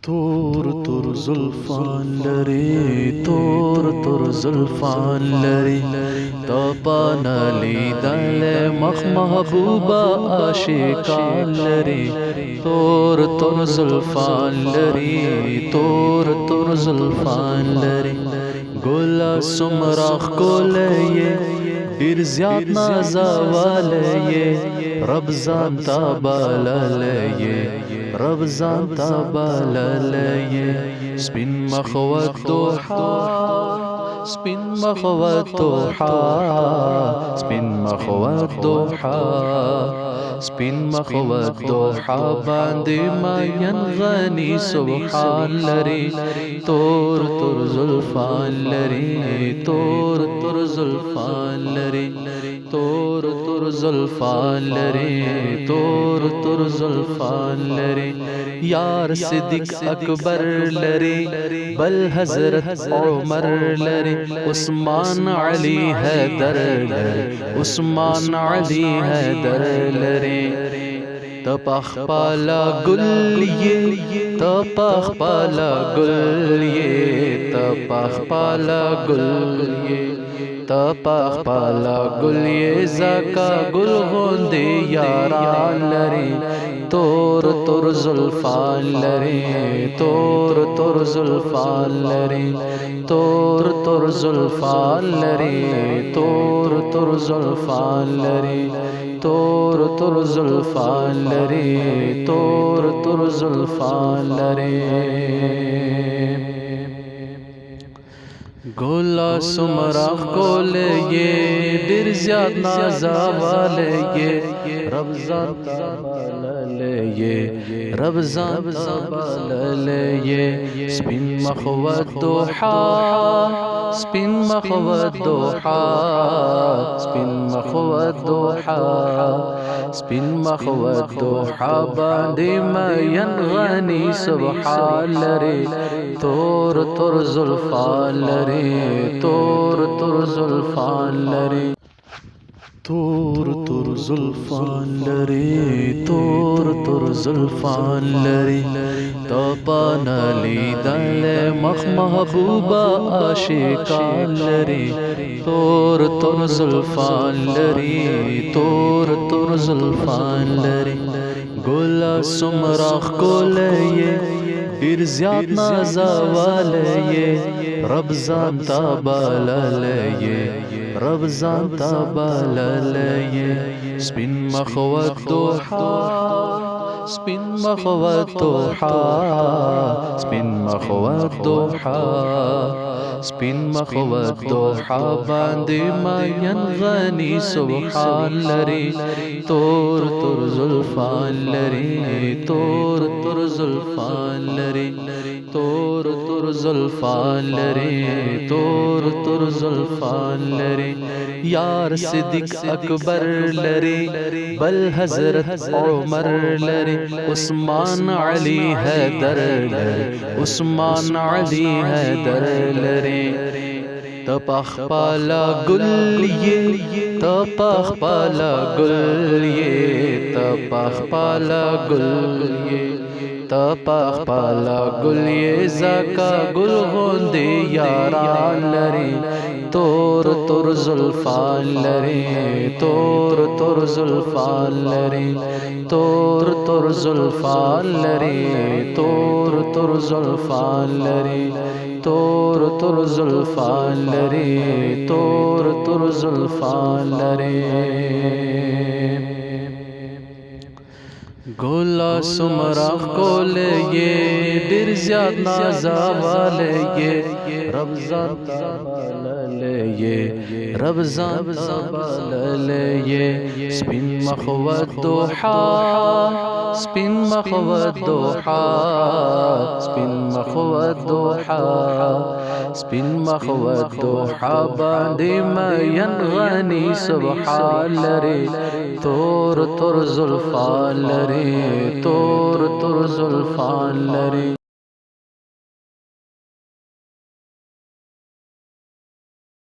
तोर तोर जुल्फान लरे तोर जुल्फान लरे तपाना लीदल मख महबूबा आशिकान लरे तोर जुल्फान लरे तोर जुल्फान लरे गोला सुमराख कोले दिर ज्याद नाजा वाले रब जानता बाला रब जानता बाला स्पिन मखवत दोहा स्पिन मखवत दोहा स्पिन मखवत दोहा स्पिन मखवत दोहा बांदे मायन गनी सुबहान लरे तोर जुल्फान लरे तोर जुल्फान लरे तोर जुल्फान लरे तोर जुल्फान लरे यार सिद्दीक अकबर लरे बल हजरत उमर लरे उस्मान अली हैदर लरे उस्मान अली हैदर लरे तपख पाला गुल ये तपख पाला गुल ये तपख पाला गुल ये तपख पाला गुल ये ज़का गुल होंदे यारान लरे तोर जुल्फान लरे तोर जुल्फान लरे तोर जुल्फान लरे तोर जुल्फान लरे तोर जुल्फान लरे तोर जुल्फान लरे गोला सुमरा कोले दिर ज्याद नाजा वाले रब जानता बाले रब जानता बाले स्पिन मखवत दोहा स्पिन मखवत दोहा स्पिन मखवत दोहा स्पिन मखवत दोहा बांदे मायन गनी सुबहान लरे तोर जुल्फान लरे तोर जुल्फान लरे तोर जुल्फान लरे तोर जुल्फान लरे तपाना लीदल मख महबूबा आशिकान लरे तोर जुल्फान लरे तोर जुल्फान लरे गोला सुमराख कोले दिर ज्याद नाजा वाले रब जानता बाला रब जानता बाला स्पिन मखवत दोहा स्पिन मखवत दोहा स्पिन मखवत दोहा स्पिन मखवत दोहा बांदे मायन गनी सुबहान लरे तोर जुल्फान लरे तोर जुल्फान लरे तोर जुल्फान लरे तोर जुल्फान लरे यार सिद्दीक अकबर लरे बल हजरत उमर लरे उस्मान अली हैदर लरे उस्मान अली हैदर लरे तपख पाला गुल ये तपख पाला गुल ये तपख पाला गुल ये तपख पाला गुल ये ज़का गुल होंदे यारान लरे तोर जुल्फान लरे तोर जुल्फान लरे तोर जुल्फान लरे तोर जुल्फान लरे तोर जुल्फान लरे तोर जुल्फान लरे गोला सुमरा कोले दिर ज्याद नाजा वाले रब जानता बाले रब जानता बाले स्पिन मखवत दोहा स्पिन मखवत दोहा स्पिन मखवत दोहा स्पिन मखवत दोहा बांदे मायन गनी सुबहान लरे तोर जुल्फान लरे तोर जुल्फान लरे।